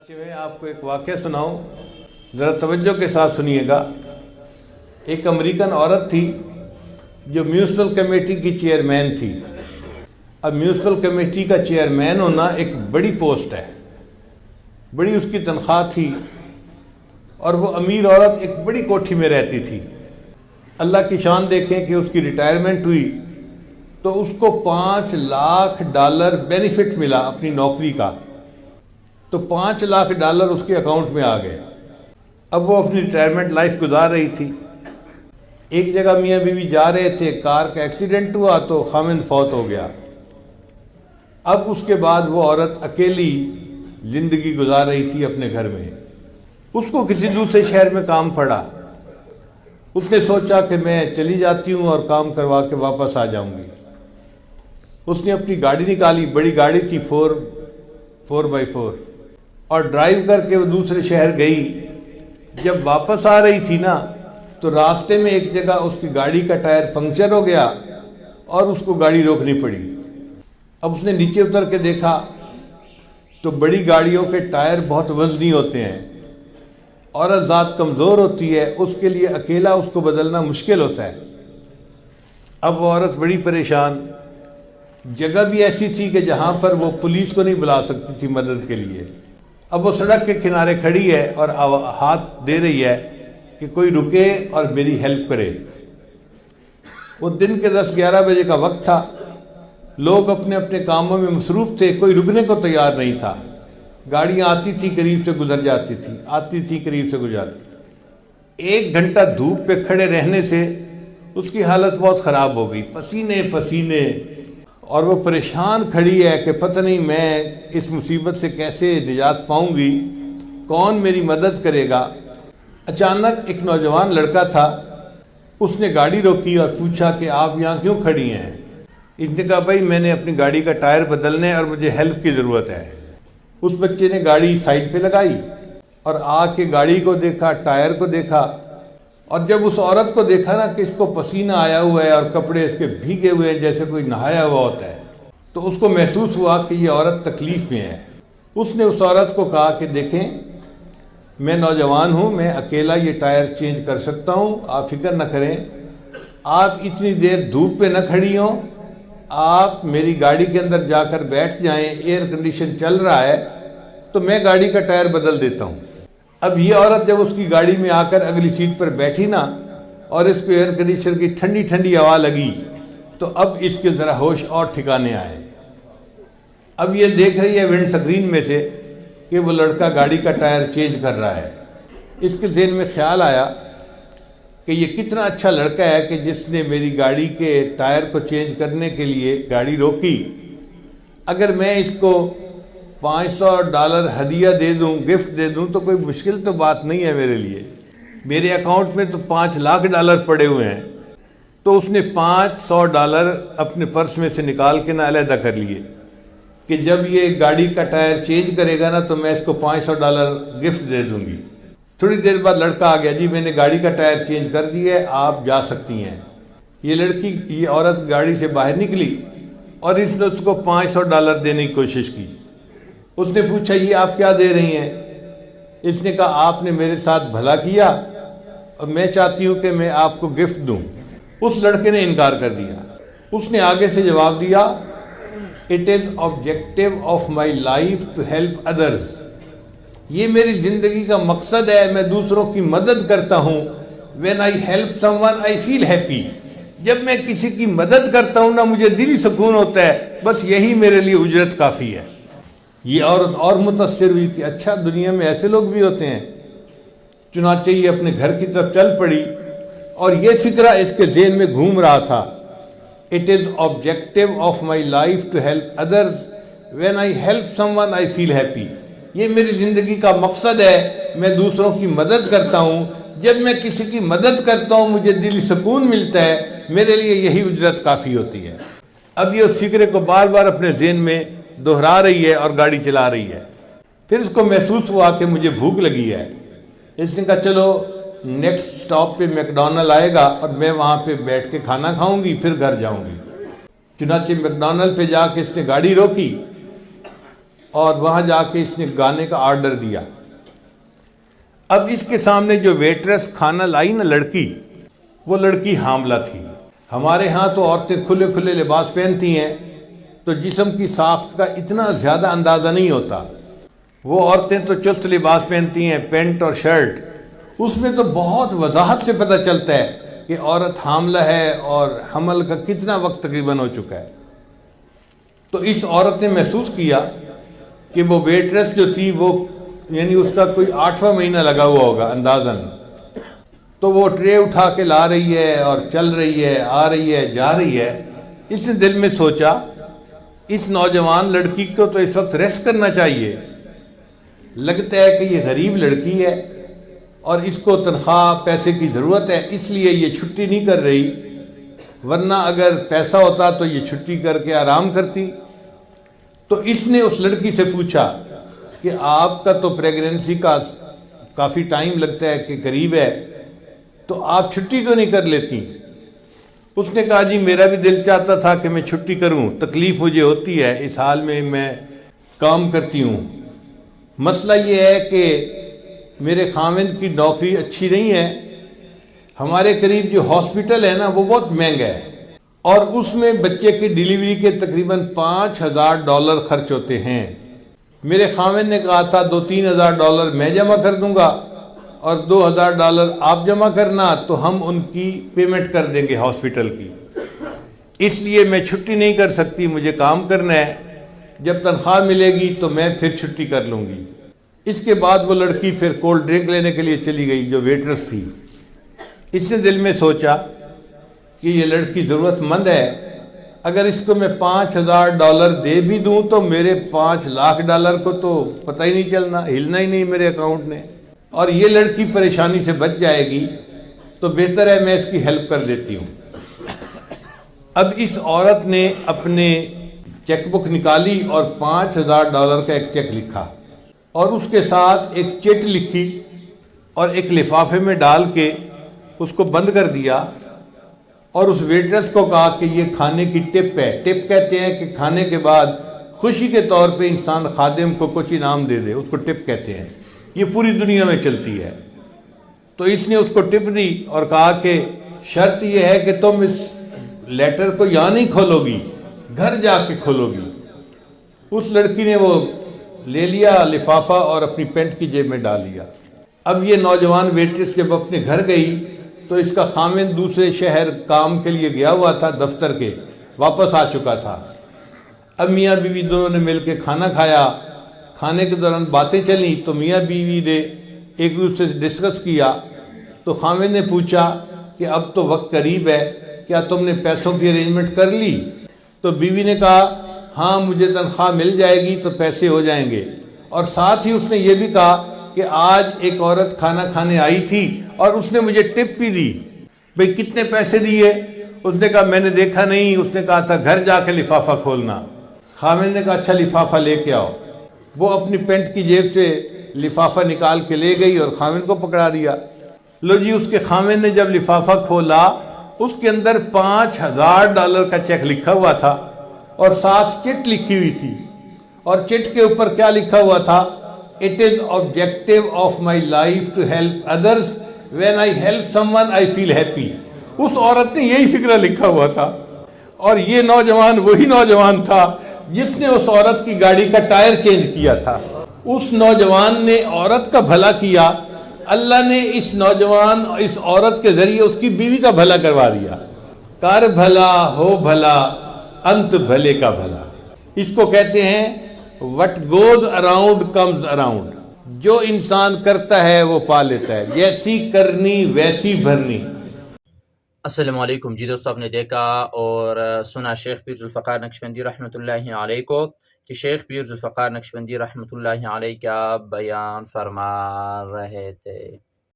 میں آپ کو ایک واقعہ سناؤں، ذرا توجہ کے ساتھ سنیے گا۔ ایک امریکن عورت تھی جو میونسپل کمیٹی کی چیئرمین تھی۔ اب میونسپل کمیٹی کا چیئرمین ہونا ایک بڑی پوسٹ ہے، بڑی اس کی تنخواہ تھی، اور وہ امیر عورت ایک بڑی کوٹھی میں رہتی تھی۔ اللہ کی شان دیکھیں کہ اس کی ریٹائرمنٹ ہوئی تو اس کو $5 لاکھ بینیفٹ ملا اپنی نوکری کا، تو $5 لاکھ اس کے اکاؤنٹ میں آ گئے۔ اب وہ اپنی ریٹائرمنٹ لائف گزار رہی تھی۔ ایک جگہ میاں بیوی جا رہے تھے، کار کا ایکسیڈنٹ ہوا تو خاوند فوت ہو گیا۔ اب اس کے بعد وہ عورت اکیلی زندگی گزار رہی تھی اپنے گھر میں۔ اس کو کسی دوسرے شہر میں کام پڑا۔ اس نے سوچا کہ میں چلی جاتی ہوں اور کام کروا کے واپس آ جاؤں گی۔ اس نے اپنی گاڑی نکالی، بڑی گاڑی تھی 4x4، اور ڈرائیو کر کے وہ دوسرے شہر گئی۔ جب واپس آ رہی تھی نا تو راستے میں ایک جگہ اس کی گاڑی کا ٹائر پنکچر ہو گیا اور اس کو گاڑی روکنی پڑی۔ اب اس نے نیچے اتر کے دیکھا تو بڑی گاڑیوں کے ٹائر بہت وزنی ہوتے ہیں، عورت ذات کمزور ہوتی ہے، اس کے لیے اکیلا اس کو بدلنا مشکل ہوتا ہے۔ اب وہ عورت بڑی پریشان، جگہ بھی ایسی تھی کہ جہاں پر وہ پولیس کو نہیں بلا سکتی تھی مدد کے لیے۔ اب وہ سڑک کے کنارے کھڑی ہے اور ہاتھ دے رہی ہے کہ کوئی رکے اور میری ہیلپ کرے۔ وہ دن کے 10-11 بجے کا وقت تھا، لوگ اپنے اپنے کاموں میں مصروف تھے، کوئی رکنے کو تیار نہیں تھا۔ گاڑیاں آتی تھی قریب سے گزر جاتی تھی، آتی تھی قریب سے گزر جاتی۔ 1 گھنٹہ دھوپ پہ کھڑے رہنے سے اس کی حالت بہت خراب ہو گئی، پسینے پسینے، اور وہ پریشان کھڑی ہے کہ پتہ نہیں میں اس مصیبت سے کیسے نجات پاؤں گی، کون میری مدد کرے گا۔ اچانک ایک نوجوان لڑکا تھا، اس نے گاڑی روکی اور پوچھا کہ آپ یہاں کیوں کھڑی ہیں؟ اس نے کہا بھائی میں نے اپنی گاڑی کا ٹائر بدلنا ہے اور مجھے ہیلپ کی ضرورت ہے۔ اس بچے نے گاڑی سائڈ پہ لگائی اور آ کے گاڑی کو دیکھا، ٹائر کو دیکھا، اور جب اس عورت کو دیکھا نا کہ اس کو پسینہ آیا ہوا ہے اور کپڑے اس کے بھیگے ہوئے ہیں جیسے کوئی نہایا ہوا ہوتا ہے، تو اس کو محسوس ہوا کہ یہ عورت تکلیف میں ہے۔ اس نے اس عورت کو کہا کہ دیکھیں میں نوجوان ہوں، میں اکیلا یہ ٹائر چینج کر سکتا ہوں، آپ فکر نہ کریں، آپ اتنی دیر دھوپ پہ نہ کھڑی ہوں، آپ میری گاڑی کے اندر جا کر بیٹھ جائیں، ایئر کنڈیشن چل رہا ہے تو میں گاڑی کا ٹائر بدل دیتا ہوں۔ اب یہ عورت جب اس کی گاڑی میں آ کر اگلی سیٹ پر بیٹھی نا اور اس کو ایئر کنڈیشن کی ٹھنڈی ٹھنڈی ہوا لگی تو اب اس کے ذرا ہوش اور ٹھکانے آئے۔ اب یہ دیکھ رہی ہے ونڈ سکرین میں سے کہ وہ لڑکا گاڑی کا ٹائر چینج کر رہا ہے۔ اس کے ذہن میں خیال آیا کہ یہ کتنا اچھا لڑکا ہے کہ جس نے میری گاڑی کے ٹائر کو چینج کرنے کے لیے گاڑی روکی۔ اگر میں اس کو $500 ہدیہ دے دوں، گفٹ دے دوں تو کوئی مشکل تو بات نہیں ہے میرے لیے، میرے اکاؤنٹ میں تو $5 لاکھ پڑے ہوئے ہیں۔ تو اس نے $500 اپنے پرس میں سے نکال کے نہ علیحدہ کر لیے کہ جب یہ گاڑی کا ٹائر چینج کرے گا نا تو میں اس کو $500 گفٹ دے دوں گی۔ تھوڑی دیر بعد لڑکا آ گیا، جی میں نے گاڑی کا ٹائر چینج کر دیا ہے، آپ جا سکتی ہیں۔ یہ عورت گاڑی سے باہر نکلی اور اس نے اس کو $500 دینے کی کوشش کی۔ اس نے پوچھا یہ آپ کیا دے رہی ہیں؟ اس نے کہا آپ نے میرے ساتھ بھلا کیا اور میں چاہتی ہوں کہ میں آپ کو گفٹ دوں۔ اس لڑکے نے انکار کر دیا۔ اس نے آگے سے جواب دیا "It is objective of my life to help others"، یہ میری زندگی کا مقصد ہے، میں دوسروں کی مدد کرتا ہوں۔ "When I help someone I feel happy"، جب میں کسی کی مدد کرتا ہوں نا مجھے دلی سکون ہوتا ہے، بس یہی میرے لیے اجرت کافی ہے۔ یہ عورت اور متاثر ہوئی کہ اچھا دنیا میں ایسے لوگ بھی ہوتے ہیں۔ چنانچہ یہ اپنے گھر کی طرف چل پڑی اور یہ فکرہ اس کے ذہن میں گھوم رہا تھا "It is objective of my life to help others. When I help someone I feel happy"، یہ میری زندگی کا مقصد ہے، میں دوسروں کی مدد کرتا ہوں، جب میں کسی کی مدد کرتا ہوں مجھے دلی سکون ملتا ہے، میرے لیے یہی اجرت کافی ہوتی ہے۔ اب یہ اس فکرے کو بار بار اپنے ذہن میں دہرا رہی ہے اور گاڑی چلا رہی ہے۔ پھر اس کو محسوس ہوا کہ مجھے بھوک لگی ہے۔ اس نے کہا چلو نیکسٹ سٹاپ پہ میکڈونلڈ آئے گا اور میں وہاں پہ بیٹھ کے کھانا کھاؤں گی، پھر گھر جاؤں گی۔ چنانچہ میکڈونلڈ پہ جا کے اس نے گاڑی روکی اور وہاں جا کے اس نے گانے کا آرڈر دیا۔ اب اس کے سامنے جو ویٹرس کھانا لائی نا لڑکی، وہ لڑکی حاملہ تھی۔ ہمارے ہاں تو عورتیں کھلے کھلے لباس پہنتی ہیں تو جسم کی ساخت کا اتنا زیادہ اندازہ نہیں ہوتا، وہ عورتیں تو چست لباس پہنتی ہیں، پینٹ اور شرٹ، اس میں تو بہت وضاحت سے پتہ چلتا ہے کہ عورت حاملہ ہے اور حمل کا کتنا وقت تقریباً ہو چکا ہے۔ تو اس عورت نے محسوس کیا کہ وہ ویٹرس جو تھی وہ یعنی اس کا کوئی 8واں مہینہ لگا ہوا ہوگا اندازاً، تو وہ ٹرے اٹھا کے لا رہی ہے اور چل رہی ہے، آ رہی ہے، جا رہی ہے۔ اس نے دل میں سوچا اس نوجوان لڑکی کو تو اس وقت ریسٹ کرنا چاہیے، لگتا ہے کہ یہ غریب لڑکی ہے اور اس کو تنخواہ پیسے کی ضرورت ہے، اس لیے یہ چھٹی نہیں کر رہی، ورنہ اگر پیسہ ہوتا تو یہ چھٹی کر کے آرام کرتی۔ تو اس نے اس لڑکی سے پوچھا کہ آپ کا تو پریگننسی کا کافی ٹائم لگتا ہے کہ قریب ہے، تو آپ چھٹی کیوں نہیں کر لیتی؟ اس نے کہا جی میرا بھی دل چاہتا تھا کہ میں چھٹی کروں، تکلیف مجھے ہوتی ہے، اس حال میں کام کرتی ہوں۔ مسئلہ یہ ہے کہ میرے خاوند کی نوکری اچھی نہیں ہے، ہمارے قریب جو ہاسپٹل ہے نا وہ بہت مہنگا ہے، اور اس میں بچے کی ڈیلیوری کے تقریباً $5000 خرچ ہوتے ہیں۔ میرے خاوند نے کہا تھا $2-3 ہزار میں جمع کر دوں گا اور $2000 آپ جمع کرنا، تو ہم ان کی پیمنٹ کر دیں گے ہاسپٹل کی، اس لیے میں چھٹی نہیں کر سکتی، مجھے کام کرنا ہے، جب تنخواہ ملے گی تو میں پھر چھٹی کر لوں گی۔ اس کے بعد وہ لڑکی پھر کولڈ ڈرنک لینے کے لیے چلی گئی جو ویٹرس تھی۔ اس نے دل میں سوچا کہ یہ لڑکی ضرورت مند ہے، اگر اس کو میں $5000 دے بھی دوں تو میرے $5,00,000 کو تو پتہ ہی نہیں چلنا، ہلنا ہی نہیں میرے اکاؤنٹ نے، اور یہ لڑکی پریشانی سے بچ جائے گی، تو بہتر ہے میں اس کی ہیلپ کر دیتی ہوں۔ اب اس عورت نے اپنے چیک بک نکالی اور $5000 کا ایک چیک لکھا، اور اس کے ساتھ ایک چٹ لکھی اور ایک لفافے میں ڈال کے اس کو بند کر دیا، اور اس ویٹرس کو کہا کہ یہ کھانے کی ٹپ ہے۔ ٹپ کہتے ہیں کہ کھانے کے بعد خوشی کے طور پہ انسان خادم کو کچھ انعام دے دے، اس کو ٹپ کہتے ہیں، یہ پوری دنیا میں چلتی ہے۔ تو اس نے اس کو ٹپ دی اور کہا کہ شرط یہ ہے کہ تم اس لیٹر کو یہاں نہیں کھولو گی، گھر جا کے کھولو گی۔ اس لڑکی نے وہ لے لیا لفافہ اور اپنی پینٹ کی جیب میں ڈال لیا۔ اب یہ نوجوان ویٹرس جب اپنے گھر گئی تو اس کا خاوند دوسرے شہر کام کے لیے گیا ہوا تھا، دفتر کے، واپس آ چکا تھا۔ اب میاں بیوی دونوں نے مل کے کھانا کھایا، کھانے کے دوران باتیں چلیں تو میاں بیوی نے ایک دوسرے سے ڈسکس کیا، تو خاوند نے پوچھا کہ اب تو وقت قریب ہے، کیا تم نے پیسوں کی ارینجمنٹ کر لی؟ تو بیوی نے کہا ہاں مجھے تنخواہ مل جائے گی تو پیسے ہو جائیں گے، اور ساتھ ہی اس نے یہ بھی کہا کہ آج ایک عورت کھانا کھانے آئی تھی اور اس نے مجھے ٹپ بھی دی۔ بھئی کتنے پیسے دیے؟ اس نے کہا میں نے دیکھا نہیں، اس نے کہا تھا گھر جا کے لفافہ کھولنا۔ خاوند نے کہا اچھا لفافہ لے کے آؤ۔ وہ اپنی پینٹ کی جیب سے لفافہ نکال کے لے گئی اور خاوند کو پکڑا دیا۔ لو جی اس کے خاوند نے جب لفافہ کھولا، اس کے اندر $5000 کا چیک لکھا ہوا تھا اور ساتھ چٹ لکھی ہوئی تھی، اور چٹ کے اوپر کیا لکھا ہوا تھا؟ It is objective of my life to help others. When I help someone, I feel happy. اس عورت نے یہی فکرہ لکھا ہوا تھا، اور یہ نوجوان وہی نوجوان تھا جس نے اس عورت کی گاڑی کا ٹائر چینج کیا تھا۔ اس نوجوان نے عورت کا بھلا کیا، اللہ نے اس نوجوان اس عورت کے ذریعے اس کی بیوی کا بھلا کروا دیا۔ کر بھلا ہو بھلا انت بھلے کا بھلا، اس کو کہتے ہیں what goes around comes around، جو انسان کرتا ہے وہ پا لیتا ہے، جیسی کرنی ویسی بھرنی۔ السلام علیکم جی دوستو، آپ نے دیکھا اور سنا شیخ پیر ذوالفقار نقشبندی رحمۃ اللہ علیہ کو کہ شیخ پیر ذوالفقار نقشبندی رحمۃ اللہ علیہ کیا بیان فرما رہے تھے۔